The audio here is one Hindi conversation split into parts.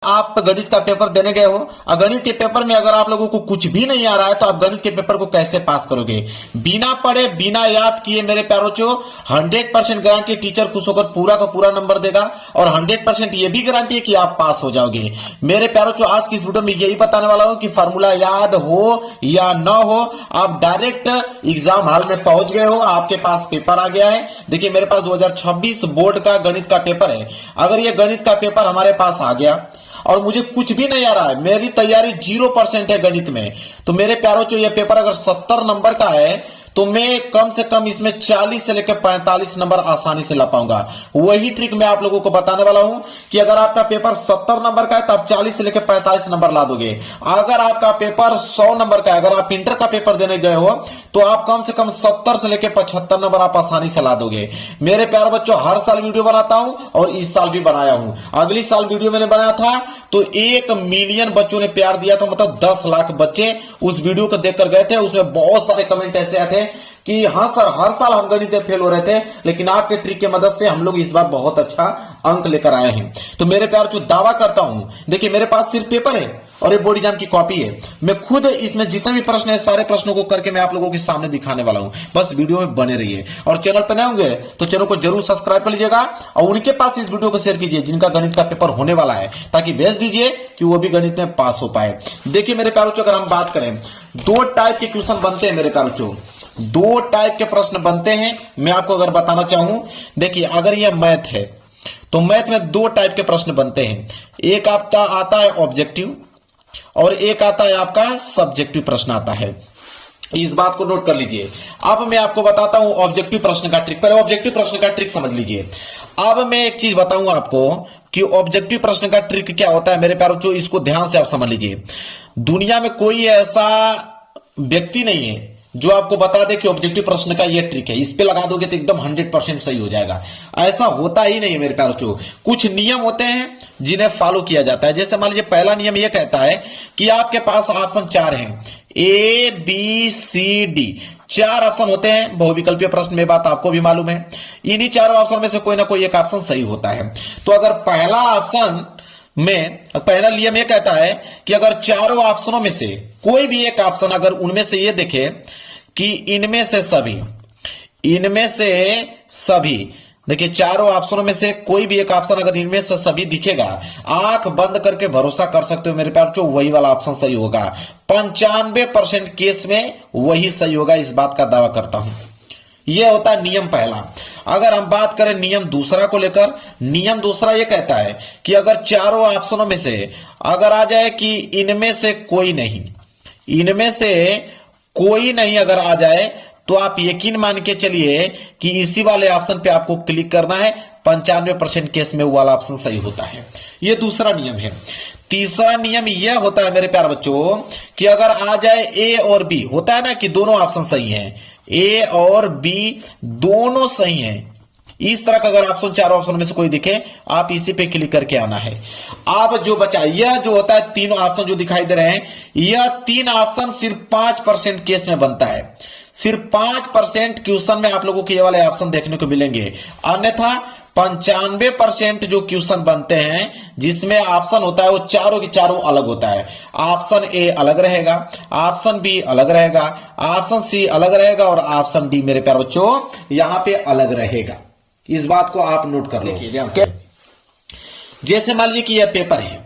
आप गणित का पेपर देने गए हो और गणित के पेपर में अगर आप लोगों को कुछ भी नहीं आ रहा है तो आप गणित के पेपर को कैसे पास करोगे? बिना पढ़े बिना याद किए मेरे प्यारों चो 100% गारंटी टीचर खुश होकर पूरा का पूरा नंबर देगा और 100% ये भी गारंटी है कि आप पास हो जाओगे। मेरे प्यारों चो आज की इस वीडियो में यही बताने वाला हूं कि फार्मूला याद हो या ना हो, आप डायरेक्ट एग्जाम हॉल में पहुंच गए हो, आपके पास पेपर आ गया है। देखिए मेरे पास 2026 बोर्ड का गणित का पेपर है। अगर ये गणित का पेपर हमारे पास आ गया और मुझे कुछ भी नहीं आ रहा है, मेरी तैयारी 0% है गणित में, तो मेरे प्यारों चो ये पेपर अगर 70 नंबर का है तो मैं कम से कम इसमें 40 से लेकर 45 नंबर आसानी से ला पाऊंगा। वही ट्रिक मैं आप लोगों को बताने वाला हूं कि अगर आपका पेपर 70 नंबर का है तो आप 40 से लेकर 45 नंबर ला दोगे। अगर आपका पेपर 100 नंबर का है, अगर आप इंटर का पेपर देने गए हो तो आप कम से कम 70 से लेकर 75 नंबर आप आसानी से ला दोगे। मेरे प्यारे बच्चों, हर साल वीडियो बनाता हूं और इस साल भी बनाया हूं। अगली साल वीडियो मैंने बनाया था तो 1 मिलियन बच्चों ने प्यार दिया था, मतलब 10 लाख बच्चे उस वीडियो को देखकर गए थे। उसमें बहुत सारे कमेंट ऐसे आए थे कि हाँ सर, हर साल हम गणित में फेल हो रहे थे, लेकिन आपके ट्रिक की मदद से हम लोग इस बार बहुत अच्छा अंक लेकर आए हैं। तो मेरे प्यार जो दावा करता हूं, देखिए मेरे पास सिर्फ पेपर है और ये बोर्ड एग्जाम की कॉपी है। मैं खुद इसमें जितने भी प्रश्न है सारे प्रश्नों को करके मैं आप लोगों के सामने दिखाने वाला हूं। बस वीडियो में बने रहिए और चैनल पर नए होंगे तो चैनल को जरूर सब्सक्राइब कर लीजिएगा और उनके पास इस वीडियो को शेयर कीजिए जिनका गणित का पेपर होने वाला है, ताकि भेज दीजिए कि वो भी गणित में पास हो पाए। देखिए मेरे प्यारों, अगर हम बात करें, 2 टाइप के क्वेश्चन बनते हैं मेरे प्यारों, 2 टाइप के प्रश्न बनते हैं। मैं आपको अगर बताना चाहूं, देखिए अगर यह मैथ है तो मैथ में 2 टाइप के प्रश्न बनते हैं। एक आपका आता है ऑब्जेक्टिव और एक आता है आपका सब्जेक्टिव प्रश्न आता है। इस बात को नोट कर लीजिए। अब मैं आपको बताता हूं ऑब्जेक्टिव प्रश्न का ट्रिक। पहले ऑब्जेक्टिव प्रश्न का ट्रिक समझ लीजिए। अब मैं एक चीज बताऊंगा आपको कि ऑब्जेक्टिव प्रश्न का ट्रिक क्या होता है मेरे प्यारों, इसको ध्यान से आप समझ लीजिए। दुनिया में कोई ऐसा व्यक्ति नहीं है जो आपको बता दे कि ऑब्जेक्टिव प्रश्न का ये ट्रिक है, इस पे लगा दोगे तो एकदम 100% सही हो जाएगा। ऐसा होता ही नहीं है मेरे प्यारों। कुछ नियम होते हैं जिन्हें फॉलो किया जाता है। जैसे मान लीजिए पहला नियम ये कहता है कि आपके पास ऑप्शन 4 हैं, A B C D, 4 option होते हैं बहुविकल्पीय प्रश्न में, बात आपको भी मालूम है। इन्हीं 4 ऑप्शन में से कोई ना कोई एक ऑप्शन सही होता है। तो अगर पहला ऑप्शन में पहला नियम यह कहता है कि अगर चारों ऑप्शनों में से कोई भी एक ऑप्शन, अगर उनमें से ये देखे कि इनमें से सभी, देखिए चारों ऑप्शनों में से कोई भी एक ऑप्शन अगर इनमें से सभी दिखेगा, आंख बंद करके भरोसा कर सकते हो मेरे प्यार, वही वाला ऑप्शन सही होगा। 95% केस में वही सही होगा, इस बात का दावा करता हूं। यह होता है नियम पहला। अगर हम बात करें नियम दूसरा को लेकर, नियम दूसरा यह कहता है कि अगर चारों ऑप्शनों में से अगर आ जाए कि इनमें से कोई नहीं अगर आ जाए तो आप यकीन मान के चलिए कि इसी वाले ऑप्शन पे आपको क्लिक करना है। 95% केस में वो वाला ऑप्शन सही होता है। ये दूसरा नियम है। तीसरा नियम यह होता है मेरे प्यारे बच्चों कि अगर आ जाए ए और बी, होता है ना कि दोनों ऑप्शन सही हैं, ए और बी दोनों सही हैं, इस तरह का अगर ऑप्शन 4 ऑप्शन में से कोई दिखे, आप इसी पे क्लिक करके आना है। अब जो बचा, यह जो होता है 3 ऑप्शन जो दिखाई दे रहे हैं, यह 3 ऑप्शन सिर्फ 5% केस में बनता है। सिर्फ 5% क्वेश्चन में आप लोगों को ये वाले ऑप्शन देखने को मिलेंगे। अन्यथा 95% जो क्वेश्चन बनते हैं जिसमें ऑप्शन होता है वो चारों के चारों अलग होता है। ऑप्शन ए अलग रहेगा, ऑप्शन बी अलग रहेगा, ऑप्शन सी अलग रहेगा और ऑप्शन डी मेरे प्यारे बच्चों यहां पे अलग रहेगा। इस बात को आप नोट कर लीजिए ध्यान से। जैसे मान लीजिए कि यह पेपर है,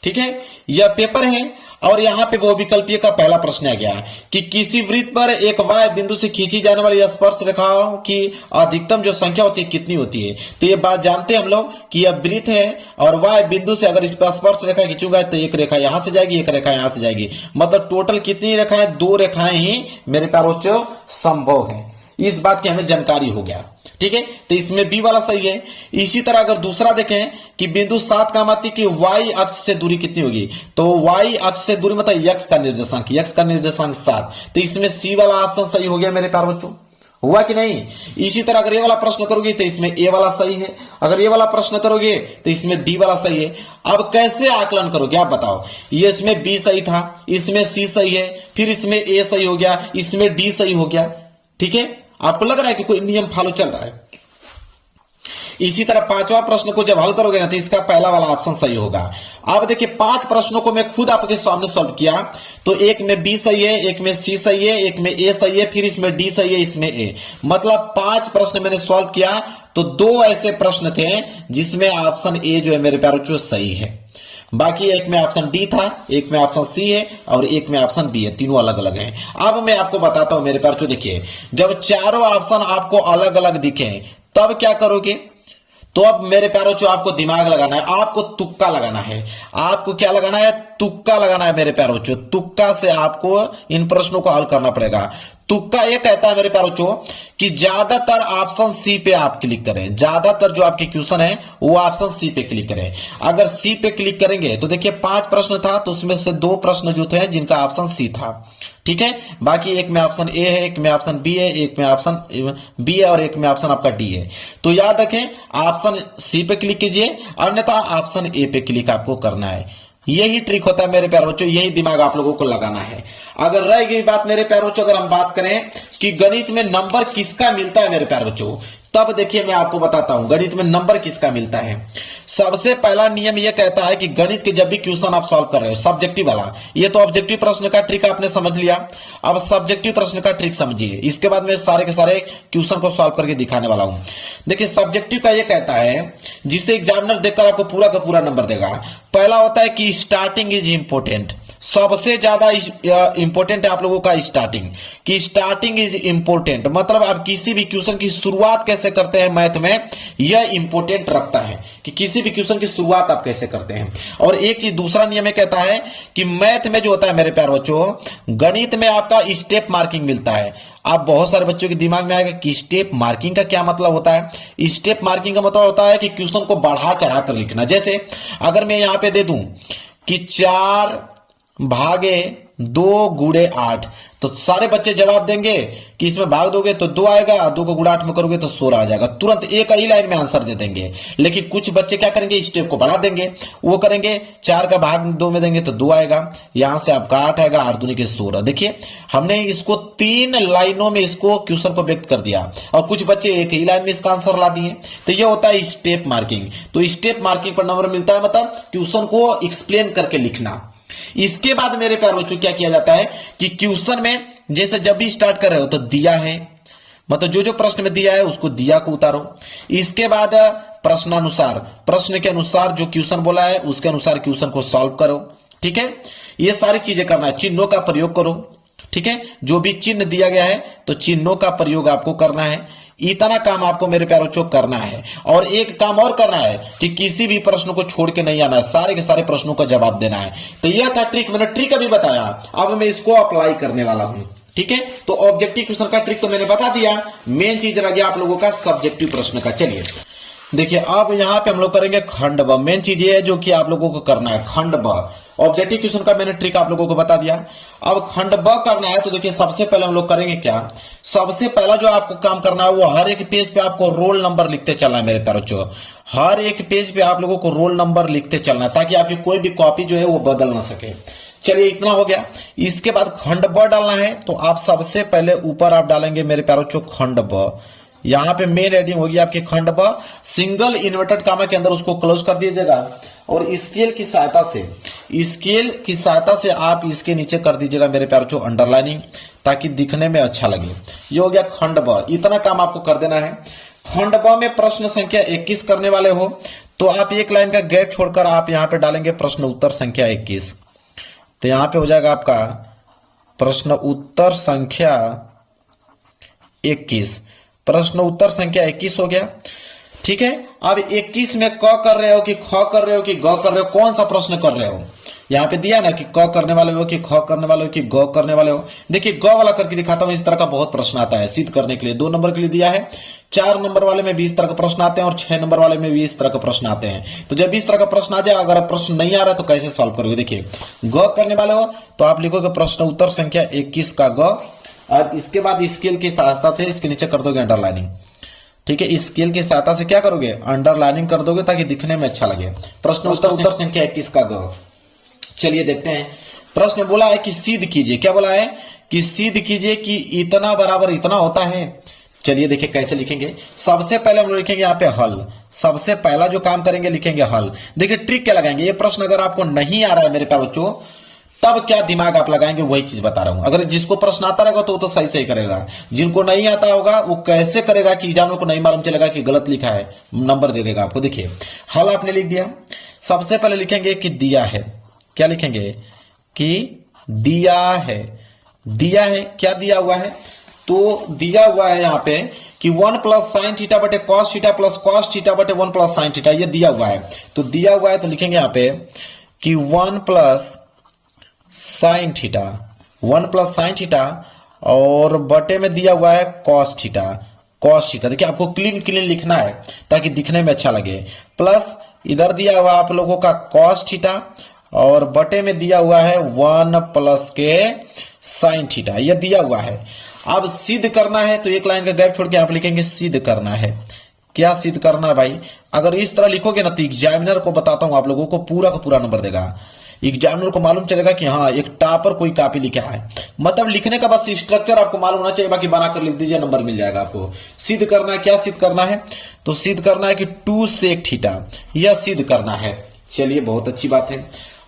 ठीक है, यह पेपर है और यहां पे वो विकल्पीय का पहला प्रश्न आ गया कि किसी वृत्त पर एक वाय बिंदु से खींची जाने वाली स्पर्श रेखाओं की अधिकतम जो संख्या होती है कितनी होती है। तो ये बात जानते हैं हम लोग कि यह वृत्त है और वाय बिंदु से अगर इस पर स्पर्श रेखा खींचूंगा तो एक रेखा यहां से जाएगी, एक रेखा यहां से जाएगी, मतलब टोटल कितनी रेखाएं, 2 रेखाएं ही मेरे प्यारों संभव है। इस बात की हमें जानकारी हो गया, ठीक है। तो इसमें बी वाला सही है। इसी तरह अगर दूसरा देखें कि बिंदु 7 का माती की वाई अक्ष से दूरी कितनी होगी, तो वाई अक्ष से दूरी मतलब यक्स का निर्देशांक 7, तो इसमें सी वाला ऑप्शन सही हो गया मेरे प्यारे बच्चों। हुआ कि नहीं? इसी तरह अगर ये वाला प्रश्न करोगे तो इसमें ए वाला सही है, अगर ये वाला प्रश्न करोगे तो इसमें डी वाला सही है। अब कैसे आकलन करोगे आप बताओ? ये इसमें बी सही था, इसमें सी सही है, फिर इसमें ए सही हो गया, इसमें डी सही हो गया, ठीक है। आपको लग रहा है कि कोई नियम फॉलो चल रहा है? इसी तरह पांचवा प्रश्न को जब हल करोगे ना तो इसका पहला वाला ऑप्शन सही होगा। अब देखिए 5 प्रश्नों को मैं खुद आपके सामने सॉल्व किया, तो एक में बी सही है, एक में सी सही है, एक में ए सही है, फिर इसमें डी सही है, इसमें ए, मतलब 5 प्रश्न मैंने सॉल्व किया। तो 2 ऐसे प्रश्न थे जिसमें ऑप्शन ए जो है मेरे प्यारे बच्चों सही है, बाकी एक में ऑप्शन डी था, एक में ऑप्शन सी है और एक में ऑप्शन बी है, तीनों अलग अलग हैं। अब मैं आपको बताता हूं मेरे प्यारे बच्चों, देखिए जब चारों ऑप्शन आपको अलग अलग दिखे तब क्या करोगे, तो अब मेरे प्यारों जो आपको दिमाग लगाना है, आपको तुक्का लगाना है। आपको क्या लगाना है, तुक्का लगाना है मेरे प्यारों जो, तुक्का से आपको इन प्रश्नों को हल करना पड़ेगा। तुक्का ये कहता है मेरे प्यारों जो कि ज्यादातर ऑप्शन सी पे आप क्लिक करें, ज्यादातर जो आपके क्वेश्चन है वो ऑप्शन सी पे क्लिक करें। अगर सी पे क्लिक करेंगे तो देखिए 5 प्रश्न था तो उसमें से 2 प्रश्न जो थे जिनका ऑप्शन सी था, ठीक है, बाकी एक में ऑप्शन ए है, एक में ऑप्शन बी है, एक में ऑप्शन बी है और एक में ऑप्शन आपका डी है। तो याद रखें ऑप्शन सी पे क्लिक कीजिए, अन्यथा ऑप्शन ए पे क्लिक आपको करना है। यही ट्रिक होता है मेरे प्यारे बच्चों, यही दिमाग आप लोगों को लगाना है। अगर रह गई बात मेरे प्यारे बच्चों, अगर हम बात करें कि गणित में नंबर किसका मिलता है मेरे प्यारे बच्चों, तब देखिए मैं आपको बताता हूं गणित में नंबर किसका मिलता है। सबसे पहला नियम यह कहता है कि गणित के जब भी क्वेश्चन आप सॉल्व कर रहे हो, सब्जेक्टिव वाला, ये तो ऑब्जेक्टिव प्रश्न का ट्रिक आपने समझ लिया, अब सब्जेक्टिव प्रश्न का ट्रिक समझिए। इसके बाद मैं सारे के सारे क्वेश्चन को सॉल्व करके दिखाने वाला हूं। देखिए सब्जेक्टिव का यह कहता है, जिसे एग्जामिनर देखकर आपको पूरा का पूरा नंबर देगा। पहला होता है कि स्टार्टिंग इज इंपोर्टेंट, सबसे ज्यादा इंपोर्टेंट है आप लोगों का स्टार्टिंग, कि स्टार्टिंग इज इंपोर्टेंट, मतलब आप किसी भी क्वेश्चन की शुरुआत कैसे करते हैं मैथ में, यह इंपोर्टेंट रखता है कि किसी भी क्वेश्चन की शुरुआत आप कैसे करते हैं। और एक चीज दूसरा नियम ये कहता है कि मैथ में जो होता है मेरे प्यारे बच्चों, गणित में आपका स्टेप मार्किंग मिलता है। आप बहुत सारे बच्चों के दिमाग में आएगा कि स्टेप मार्किंग का क्या मतलब होता है। स्टेप मार्किंग का मतलब होता है कि क्वेश्चन को बढ़ा चढ़ा कर लिखना। जैसे अगर मैं यहां पे दे दूं कि 4 भागे 2 गुणे 8, तो सारे बच्चे जवाब देंगे कि इसमें भाग दोगे तो 2 आएगा, 2 को गुणा 8 में करोगे तो 16 आ जाएगा, तुरंत एक ही लाइन में आंसर दे देंगे। लेकिन कुछ बच्चे क्या करेंगे, स्टेप को बढ़ा देंगे, वो करेंगे 4 का भाग 2 में देंगे तो 2 आएगा, यहां से आपका 8 आएगा, 8 दूनी के 16। देखिए हमने इसको 3 लाइनों में इसको क्वेश्चन को व्यक्त कर दिया और कुछ बच्चे एक ही लाइन में इसका आंसर ला दिए। तो ये होता है स्टेप मार्किंग। तो स्टेप मार्किंग पर नंबर मिलता है, मतलब क्वेश्चन को एक्सप्लेन करके लिखना। इसके बाद मेरे प्यारे बच्चों क्या किया जाता है कि क्वेश्चन में जैसे जब भी स्टार्ट कर रहे हो तो दिया है, मतलब जो जो प्रश्न में दिया है उसको दिया को उतारो। इसके बाद प्रश्नानुसार, प्रश्न के अनुसार जो क्वेश्चन बोला है उसके अनुसार क्वेश्चन को सॉल्व करो, ठीक है, ये सारी चीजें करना है। चिन्हों का प्रयोग करो, ठीक है, जो भी चिन्ह दिया गया है तो चिन्हों का प्रयोग आपको करना है। इतना काम आपको मेरे प्यारे बच्चों करना है। और एक काम और करना है कि किसी भी प्रश्न को छोड़ के नहीं आना है, सारे के सारे प्रश्नों का जवाब देना है। तो यह था ट्रिक, मैंने ट्रिक अभी बताया, अब मैं इसको अप्लाई करने वाला हूं, ठीक है। तो ऑब्जेक्टिव क्वेश्चन का ट्रिक तो मैंने बता दिया, मेन चीज रह गया आप लोगों का सब्जेक्टिव प्रश्न का। चलिए देखिए अब यहां पे हम लोग करेंगे खंड ब। मेन चीज ये है जो कि आप लोगों को करना है, खंड ब। ऑब्जेक्टिव क्वेश्चन का मैंने ट्रिक आप लोगों को बता दिया, अब खंड ब करना है। तो देखिए सबसे पहले हम लोग करेंगे क्या, सबसे पहला जो आपको काम करना है वो हर एक पेज पे आपको रोल नंबर लिखते चलना है मेरे प्यारे बच्चों। हर एक पेज पे आप लोगों को रोल नंबर लिखते चलना है ताकि आपकी कोई भी कॉपी जो है वो बदल ना सके। चलिए इतना हो गया। इसके बाद खंड ब डालना है, तो आप सबसे पहले ऊपर आप डालेंगे मेरे प्यारे बच्चों खंड ब। यहां पे मेन हेडिंग होगी आपकी खंड ब, सिंगल इन्वर्टेड कामा के अंदर उसको क्लोज कर दीजिएगा और स्केल की सहायता से आप इसके नीचे कर दीजिएगा मेरे प्यारे बच्चों अंडरलाइनिंग, ताकि दिखने में अच्छा लगे। ये हो गया खंड ब। इतना काम आपको कर देना है। खंड ब में प्रश्न संख्या 21 करने वाले हो तो आप एक लाइन का गैप छोड़कर आप यहां पे डालेंगे प्रश्न उत्तर संख्या 21। तो यहां पे हो जाएगा आपका प्रश्न उत्तर संख्या 21, प्रश्न उत्तर संख्या 21 हो गया, ठीक है। अब 21 में क कर रहे हो कि ख कर रहे हो कि ग कर रहे हो, कौन सा प्रश्न कर रहे हो। यहां पे दिया ना कि क करने वाले हो कि ख करने वाले हो कि ग करने वाले हो। देखिए ग वाला करके दिखाता हूं, इस तरह का बहुत प्रश्न आता है सिद्ध करने के लिए। 2 नंबर के लिए दिया है, 4 नंबर वाले में भी इस तरह का प्रश्न आते हैं और 6 नंबर वाले में भी इस तरह का प्रश्न आते हैं। तो जब भी इस तरह का प्रश्न आ जाए, अगर प्रश्न नहीं आ रहा तो कैसे सॉल्व करोगे। देखिए ग करने वाले हो तो आप लिखोगे प्रश्न उत्तर संख्या 21 का ग, और इसके बाद स्केल की सहायता से इसके नीचे कर दोगे अंडरलाइनिंग, ठीक है। स्केल की सहायता से क्या करोगे, अंडरलाइनिंग कर दोगे ताकि दिखने में अच्छा लगे। प्रश्न उत्तर संख्या 21 का ग। चलिए देखते हैं, प्रश्न बोला है कि सिद्ध कीजिए। क्या बोला है कि सिद्ध कीजिए कि इतना बराबर इतना होता है। चलिए देखिए कैसे लिखेंगे। सबसे पहले हम लोग लिखेंगे यहाँ पे हल। सबसे पहला जो काम करेंगे लिखेंगे हल। देखिए ट्रिक क्या लगाएंगे, ये प्रश्न अगर आपको नहीं आ रहा है मेरे प्यारे बच्चों तब क्या दिमाग आप लगाएंगे वही चीज बता रहा हूं। अगर जिसको प्रश्न आता रहेगा तो वो तो सही सही करेगा, जिनको नहीं आता होगा वो कैसे करेगा कि एग्जामिनर को नहीं मालूम चलेगा कि गलत लिखा है, नंबर दे देगा आपको। देखिए हल आपने लिख दिया, सबसे पहले लिखेंगे कि दिया है, क्या लिखेंगे कि दिया है। दिया है, क्या दिया हुआ है, तो दिया हुआ है यहां पे कि 1 प्लस साइन थीटा बटे cos theta plus cos theta बटे 1 प्लस साइन थीटा, ये दिया हुआ है। तो दिया हुआ है तो लिखेंगे यहां पे कि 1 plus sine theta, 1 plus sine theta और बटे में दिया हुआ है कॉस थीटा, कॉस थीटा। देखिए आपको क्लीन क्लीन लिखना है ताकि दिखने में अच्छा लगे। प्लस इधर दिया हुआ आप लोगों का कॉस थीटा और बटे में दिया हुआ है 1 प्लस के साइन थीटा, यह दिया हुआ है। अब सिद्ध करना है तो एक लाइन का गैप छोड़ के आप लिखेंगे सिद्ध करना है। क्या सिद्ध करना है भाई, अगर इस तरह लिखोगे ना तो एग्जामिनर को बताता हूं आप लोगों को पूरा का पूरा नंबर देगा। एग्जामिनर को मालूम चलेगा कि हाँ एक टॉपर कोई कॉपी लिखा है, मतलब लिखने का बस स्ट्रक्चर आपको मालूम होना चाहिए, बाकी बनाकर लिख दीजिए नंबर मिल जाएगा आपको। सिद्ध करना है, क्या सिद्ध करना है, तो सिद्ध करना है कि 2 सेक थीटा, यह सिद्ध करना है। चलिए बहुत अच्छी बात है।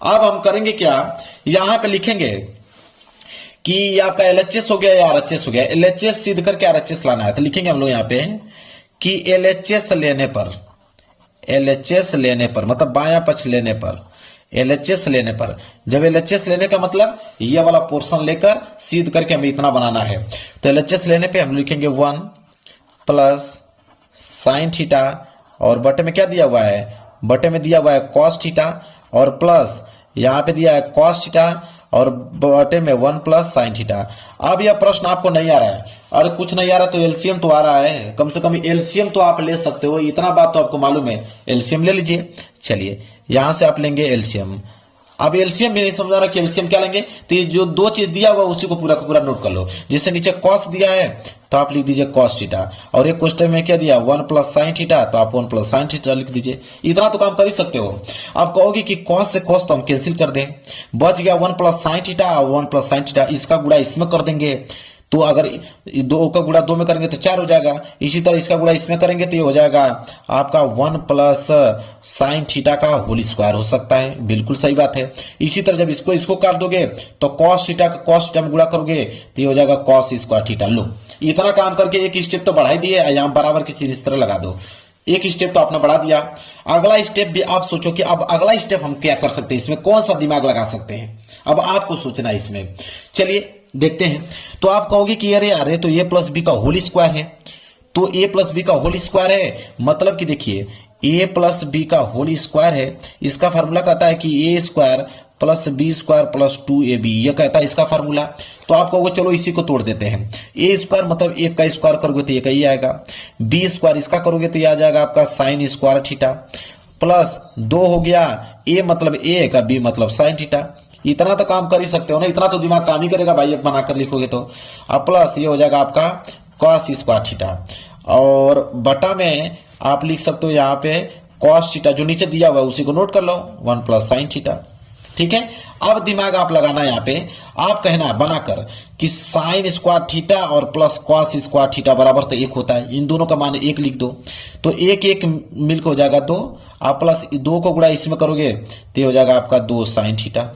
अब हम करेंगे क्या, यहां पे लिखेंगे कि आपका LHS हो गया या RHS हो गया, LHS सिद्ध करके RHS लाना है। तो लिखेंगे हम लोग यहां पे कि LHS लेने पर, LHS लेने पर मतलब बायां पक्ष लेने पर, LHS लेने पर, जब LHS लेने का मतलब ये वाला पोर्शन लेकर सिद्ध करके हमें इतना बनाना है। तो LHS लेने पे हम लिखेंगे 1 प्लस साइन थीटा और बटे में क्या दिया हुआ है, बटे में दिया हुआ है कॉस थीटा और प्लस यहां पे दिया है कॉस थीटा और बटे में 1 प्लस साइन थीटा। अब यह प्रश्न आपको नहीं आ रहा है, अरे कुछ नहीं आ रहा तो एलसीएम तो आ रहा है, कम से कम एलसीएम तो आप ले सकते हो, इतना बात तो आपको मालूम है, एलसीएम ले लीजिए। चलिए यहां से आप लेंगे एलसीएम। अब एलसीएम भी नहीं समझा रहा कि एलसीएम क्या लेंगे, तो ये जो दो चीज दिया हुआ उसी को पूरा का पूरा नोट कर लो। जिससे नीचे कॉस दिया है तो आप लिख दीजिए कॉस थीटा और एक क्वेश्चन में क्या दिया 1 प्लस साइन थीटा, तो आप 1 प्लस साइन थीटा लिख दीजिए। इतना तो काम कर ही सकते हो। आप कहोगे कि कॉस से कॉस तो हम कैंसिल कर दें, बच गया 1 प्लस साइन थीटा और 1 प्लस साइन थीटा, इसका गुणा इसमें कर देंगे तो अगर 2 का गुणा 2 में करेंगे तो 4 हो जाएगा। इसी तरह इसका गुणा इसमें करेंगे तो ये हो जाएगा आपका 1 प्लस साइन थीटा का होल स्क्वायर हो सकता है, बिल्कुल सही बात है। इसी तरह जब इसको काट दोगे तो कॉस थीटा का कॉस थीटा में गुणा करोगे तो ये हो जाएगा कॉस स्क्वायर थीटा। लो इतना काम करके एक स्टेप तो बढ़ाई दिए, यहाँ बराबर की चीज इस तरह लगा दो, एक स्टेप तो आपने बढ़ा दिया। अगला स्टेप भी आप सोचो कि अब अगला स्टेप हम क्या कर सकते हैं, इसमें कौन सा दिमाग लगा सकते हैं, अब आपको सोचना है इसमें। चलिए देखते हैं। तो आप कहोगे कि अरे तो ए प्लस बी का होल स्क्वायर है, तो ए प्लस बी का होल स्क्वायर है मतलब कि देखिए ए प्लस बी का होल स्क्वायर है, इसका फार्मूला कहता है कि A square plus B square plus 2ab, यह कहता है इसका फार्मूला। तो आप कहोगे चलो इसी को तोड़ देते हैं, ए स्क्वायर मतलब एक का स्क्वायर करोगे तो एक ही आएगा, बी स्क्वायर इसका करोगे तो यह आ जाएगा आपका साइन स्क्वायर थीटा, प्लस 2 हो गया ए मतलब ए का, बी मतलब साइन थीटा। इतना तो काम कर ही सकते हो ना, इतना तो दिमाग काम ही करेगा भाई, अब बनाकर लिखोगे तो। अब प्लस ये हो जाएगा आपका कॉस स्क्वायर थीटा और बटा में आप लिख सकते हो यहाँ पे कॉस थीटा, जो नीचे दिया हुआ है उसी को नोट कर लो 1 प्लस साइन थीटा। ठीक है, अब दिमाग आप लगाना यहाँ पे, आप कहना है बनाकर कि साइन स्क्वायर थीटा और प्लस कॉस स्क्वायर थीटा बराबर तो 1 होता है, इन दोनों का मान 1 लिख दो तो 1 1 मिलकर हो जाएगा 2, आप प्लस 2 को गुणा इसमें करोगे तो ये हो जाएगा आपका 2 साइन थीटा।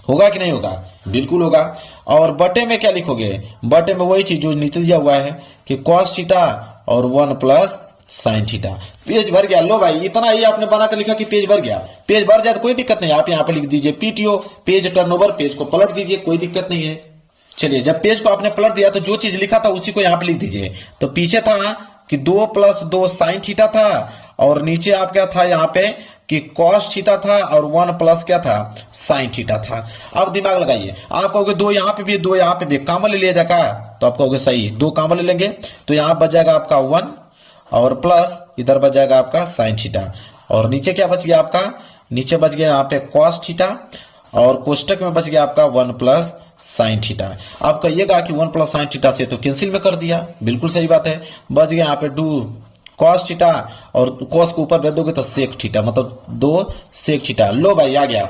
होगा कि नहीं होगा, बिल्कुल होगा। और बटे में क्या लिखोगे, बटे में वही चीज जो नीचे दिया हुआ है कि कॉस थीटा और 1 प्लस साइन थीटा। पेज भर गया, लो भाई इतना ही आपने बनाकर लिखा कि पेज भर गया। पेज भर जाए तो कोई दिक्कत नहीं, आप यहाँ पे लिख दीजिए पीटीओ पेज टर्नओवर, पेज को पलट दीजिए, कोई दिक्कत नहीं है। चलिए जब पेज को आपने पलट दिया तो जो चीज लिखा था उसी को यहाँ पे लिख दीजिए। तो पीछे था कि 2 प्लस 2 साइन थीटा था और नीचे आप क्या था यहाँ पे कि कॉस थीटा था और 1 प्लस क्या था साइन थीटा था। अब दिमाग लगाइए, आप कहोगे 2 यहाँ पे भी 2 यहाँ पे भी, कॉमन ले लिया जाएगा, तो आप कहोगे सही 2 कॉमन ले लेंगे तो यहाँ बच जाएगा आपका 1 और प्लस इधर बच जाएगा आपका साइन थीटा और नीचे क्या बच गया आपका, नीचे बच गया यहाँ पे कॉस थीटा और कोष्टक में बच गया आपका 1 प्लस साइन थीटा। आप कहिएगा कि 1 प्लस साइन थीटा से तो कैंसिल में कर दिया, बिल्कुल सही बात है। बच गया यहाँ पे 2 कॉस थीटा और कॉस को ऊपर भेज दोगे तो सेक थीटा, मतलब 2 सेक थीटा। लो भाई आ गया,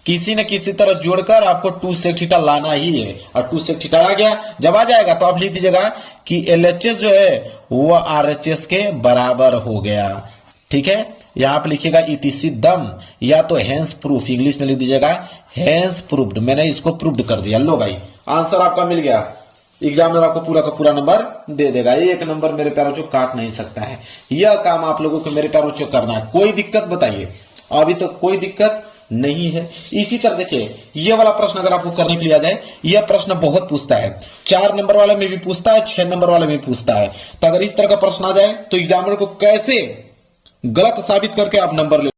किसी न किसी तरह जोड़कर आपको 2 सेक थीटा लाना ही है और 2 सेक थीटा आ गया। जब आ जाएगा तो आप लिख दीजिएगा कि LHS जो है वो RHS के बराबर हो गया। ठीक है, यहां पे लिखिएगा इति सिद्धम, या तो हैंस प्रूफ, इंग्लिश में लिख दीजिएगा हैंस प्रूव्ड, मैंने इसको प्रूव्ड कर दिया। लो भाई आंसर आपका मिल गया, एग्जामिनर आपको पूरा का पूरा नंबर दे देगा। एक नंबर मेरे प्यारों चो काट नहीं सकता है। यह काम आप लोगों को मेरे प्यारों चो करना है। कोई दिक्कत बताइए, अभी तो कोई दिक्कत नहीं है। इसी तरह देखिए, ये वाला प्रश्न अगर आपको करने के लिए आ जाए, यह प्रश्न बहुत पूछता है, 4 नंबर वाले में भी पूछता है, 6 नंबर वाले में भी पूछता है। तो अगर इस तरह का प्रश्न आ जाए तो एग्जामिनर को कैसे गलत साबित करके आप नंबर ले